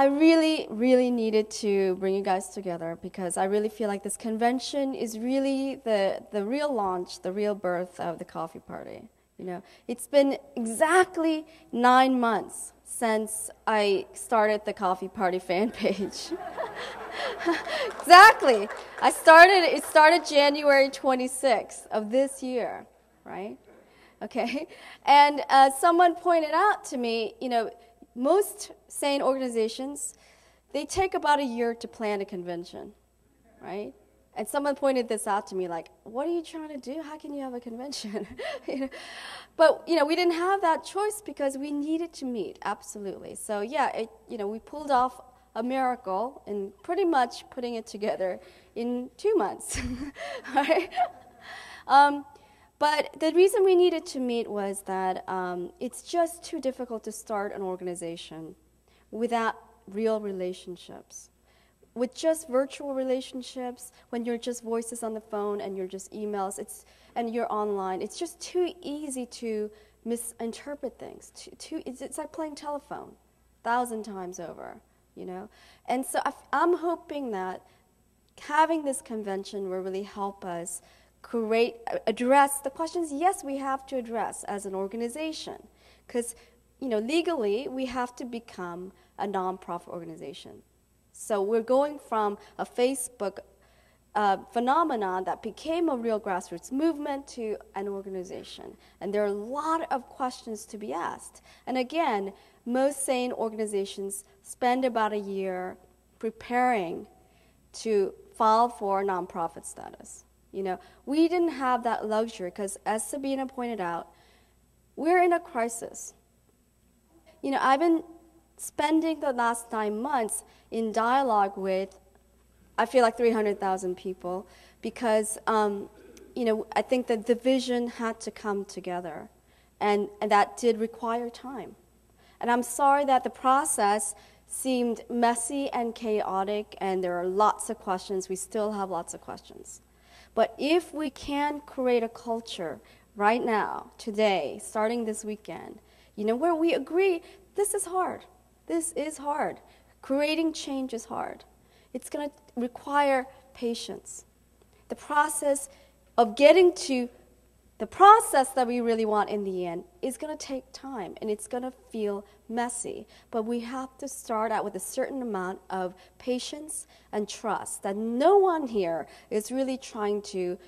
I really, really needed to bring you guys together because I really feel like this convention is really the real launch, the real birth of the coffee party. You know, it's been exactly 9 months since I started the coffee party fan page. Exactly. It started January 26th of this year, right? Okay. And someone pointed out to me, you know, most sane organizations, they take about a year to plan a convention, right? And someone pointed this out to me, like, what are you trying to do? How can you have a convention? You know? But, you know, we didn't have that choice because we needed to meet, absolutely. So, yeah, we pulled off a miracle in pretty much putting it together in 2 months, right? But the reason we needed to meet was that it's just too difficult to start an organization without real relationships. With just virtual relationships, when you're just voices on the phone and you're just emails, and you're online, it's just too easy to misinterpret things. It's like playing telephone 1,000 times over, you know? And so I'm hoping that having this convention will really help us address the questions, yes, we have to address as an organization. Because, you know, legally, we have to become a nonprofit organization. So we're going from a Facebook phenomenon that became a real grassroots movement to an organization. And there are a lot of questions to be asked. And again, most sane organizations spend about a year preparing to file for nonprofit status. You know, we didn't have that luxury because, as Sabina pointed out, we're in a crisis. You know, I've been spending the last 9 months in dialogue with, I feel like 300,000 people because, you know, I think that the vision had to come together, and that did require time. And I'm sorry that the process seemed messy and chaotic, and there are lots of questions. We still have lots of questions. But if we can create a culture right now, today, starting this weekend, you know, where we agree, this is hard. This is hard. Creating change is hard. It's going to require patience. The process of getting to the process that we really want in the end is going to take time, and it's going to feel messy. But we have to start out with a certain amount of patience and trust that no one here is really trying to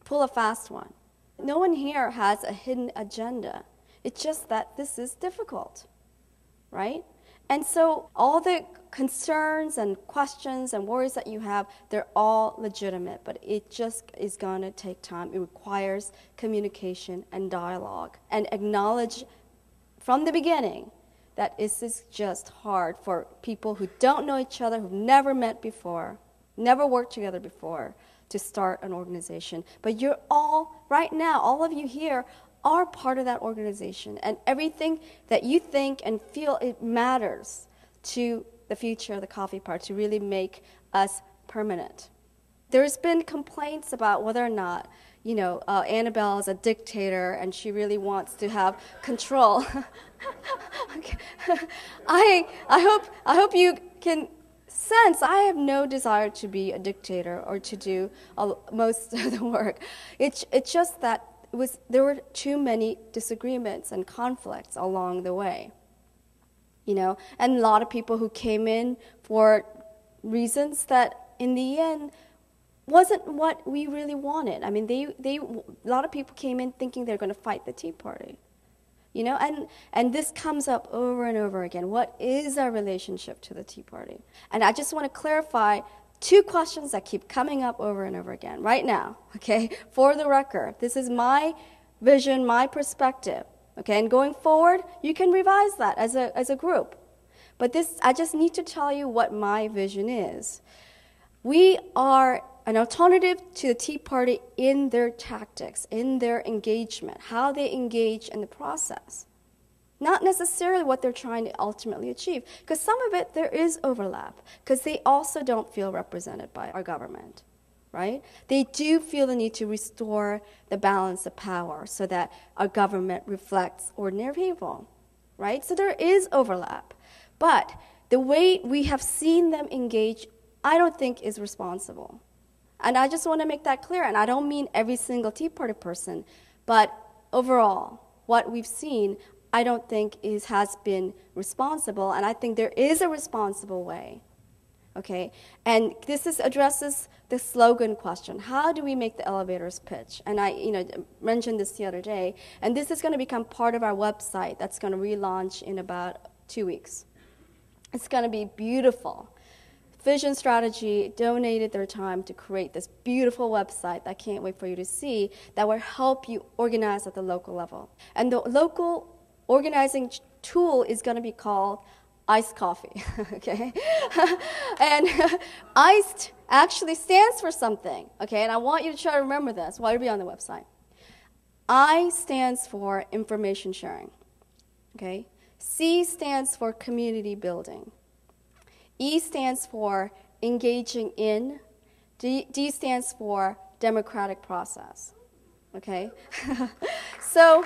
pull a fast one. No one here has a hidden agenda. It's just that this is difficult, right? And so all the concerns and questions and worries that you have, they're all legitimate, but it just is going to take time. It requires communication and dialogue, and acknowledge from the beginning that this is just hard for people who don't know each other, who've never met before, never worked together before, to start an organization. But you're all, right now, all of you here are part of that organization, and everything that you think and feel, it matters to the future of the coffee party to really make us permanent. There's been complaints about whether or not, you know, Annabel is a dictator and she really wants to have control. Okay. I hope you can sense I have no desire to be a dictator or to do most of the work. It's just that there were too many disagreements and conflicts along the way, you know, and a lot of people who came in for reasons that in the end wasn't what we really wanted. I mean, a lot of people came in thinking they're going to fight the Tea Party, you know, and this comes up over and over again. What is our relationship to the Tea Party? And I just want to clarify 2 questions that keep coming up over and over again right now, okay? For the record, this is my vision, my perspective, okay? And going forward, you can revise that as a group. But I just need to tell you what my vision is. We are an alternative to the Tea Party in their tactics, in their engagement, how they engage in the process. Not necessarily what they're trying to ultimately achieve, because some of it there is overlap, because they also don't feel represented by our government, right? They do feel the need to restore the balance of power so that our government reflects ordinary people, right? So there is overlap. But the way we have seen them engage, I don't think is responsible. And I just want to make that clear. And I don't mean every single Tea Party person, but overall, what we've seen, I don't think has been responsible. And I think there is a responsible way. Okay? And this addresses the slogan question. How do we make the elevators pitch? And I mentioned this the other day. And this is going to become part of our website that's going to relaunch in about 2 weeks. It's going to be beautiful. Vision Strategy donated their time to create this beautiful website that I can't wait for you to see that will help you organize at the local level. And the local organizing tool is going to be called iced coffee, okay? And iced actually stands for something, okay? And I want you to try to remember this while you're on the website. I stands for information sharing, okay? C stands for community building. E stands for engaging in. D stands for democratic process, okay? So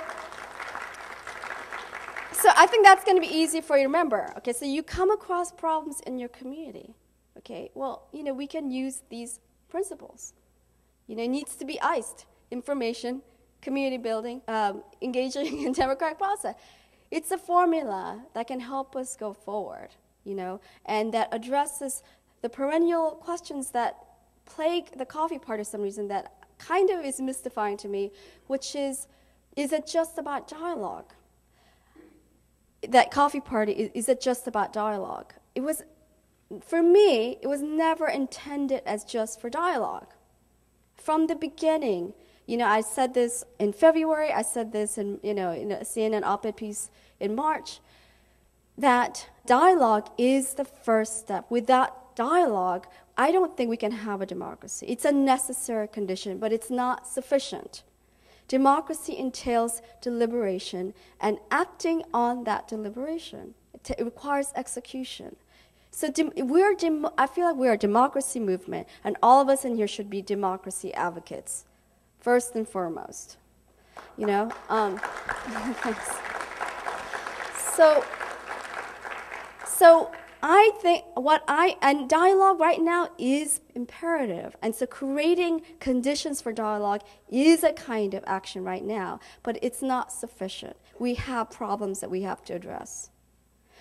I think that's going to be easy for you to remember. Okay, so you come across problems in your community. Okay, well, we can use these principles. It needs to be iced: information, community building, engaging in democratic process. It's a formula that can help us go forward, and that addresses the perennial questions that plague the coffee party for some reason that kind of is mystifying to me, which is it just about dialogue? That coffee party, is it just about dialogue? For me, it was never intended as just for dialogue. From the beginning, I said this in February, I said this in a CNN op-ed piece in March, that dialogue is the first step. Without dialogue, I don't think we can have a democracy. It's a necessary condition, but it's not sufficient. Democracy entails deliberation and acting on that deliberation. It requires execution. So I feel like we're a democracy movement, and all of us in here should be democracy advocates, first and foremost. Thanks. So I think and dialogue right now is imperative. And so creating conditions for dialogue is a kind of action right now, but it's not sufficient. We have problems that we have to address.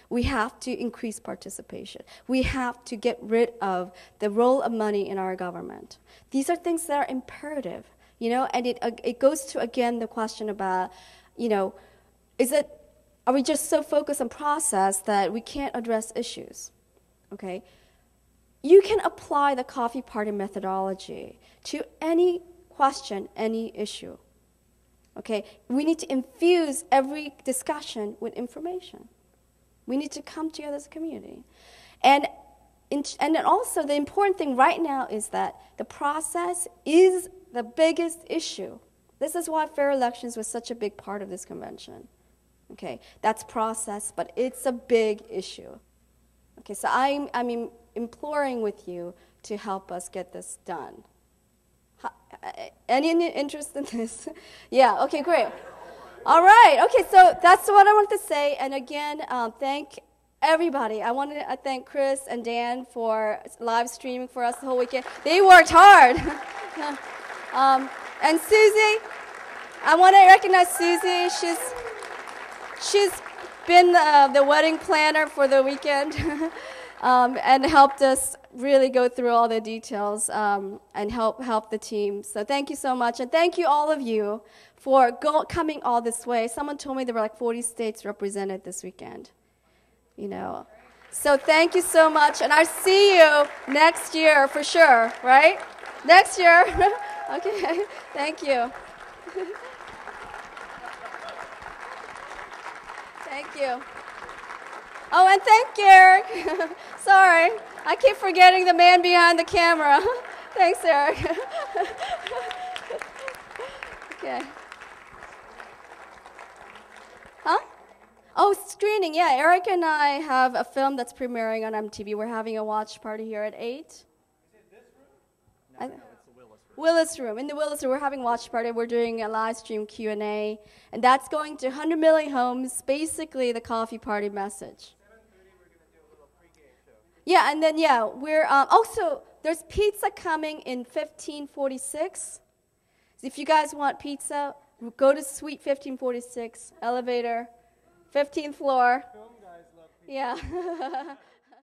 We have to increase participation. We have to get rid of the role of money in our government. These are things that are imperative, and it goes to, again, the question about, are we just so focused on process that we can't address issues? Okay? You can apply the coffee party methodology to any question, any issue. Okay? We need to infuse every discussion with information. We need to come together as a community. And then also, the important thing right now is that the process is the biggest issue. This is why fair elections was such a big part of this convention. Okay, that's process, but it's a big issue. Okay, so I'm imploring with you to help us get this done. Any interest in this? Yeah, okay, great. All right, okay, so that's what I wanted to say. And again, thank everybody. I wanted to thank Chris and Dan for live streaming for us the whole weekend. They worked hard. And Susie, I want to recognize Susie. She's been the wedding planner for the weekend and helped us really go through all the details and help the team. So thank you so much. And thank you, all of you, for coming all this way. Someone told me there were like 40 states represented this weekend. So thank you so much. And I'll see you next year for sure, right? Next year. Okay. Thank you. Thank you. Oh, and thank you, Eric. Sorry, I keep forgetting the man behind the camera. Thanks, Eric. Okay. Huh? Oh, screening, yeah. Eric and I have a film that's premiering on MTV. We're having a watch party here at 8. Is it this room? No, it's the Willis room. In the Willis room, we're having a watch party. We're doing a live stream Q&A, and that's going to 100 million homes, basically the coffee party message. 7:30, we're going to do a little pregame Yeah, and then, yeah, we're also, there's pizza coming in 1546. So if you guys want pizza, go to Suite 1546, elevator, 15th floor. Film guys love pizza. Yeah.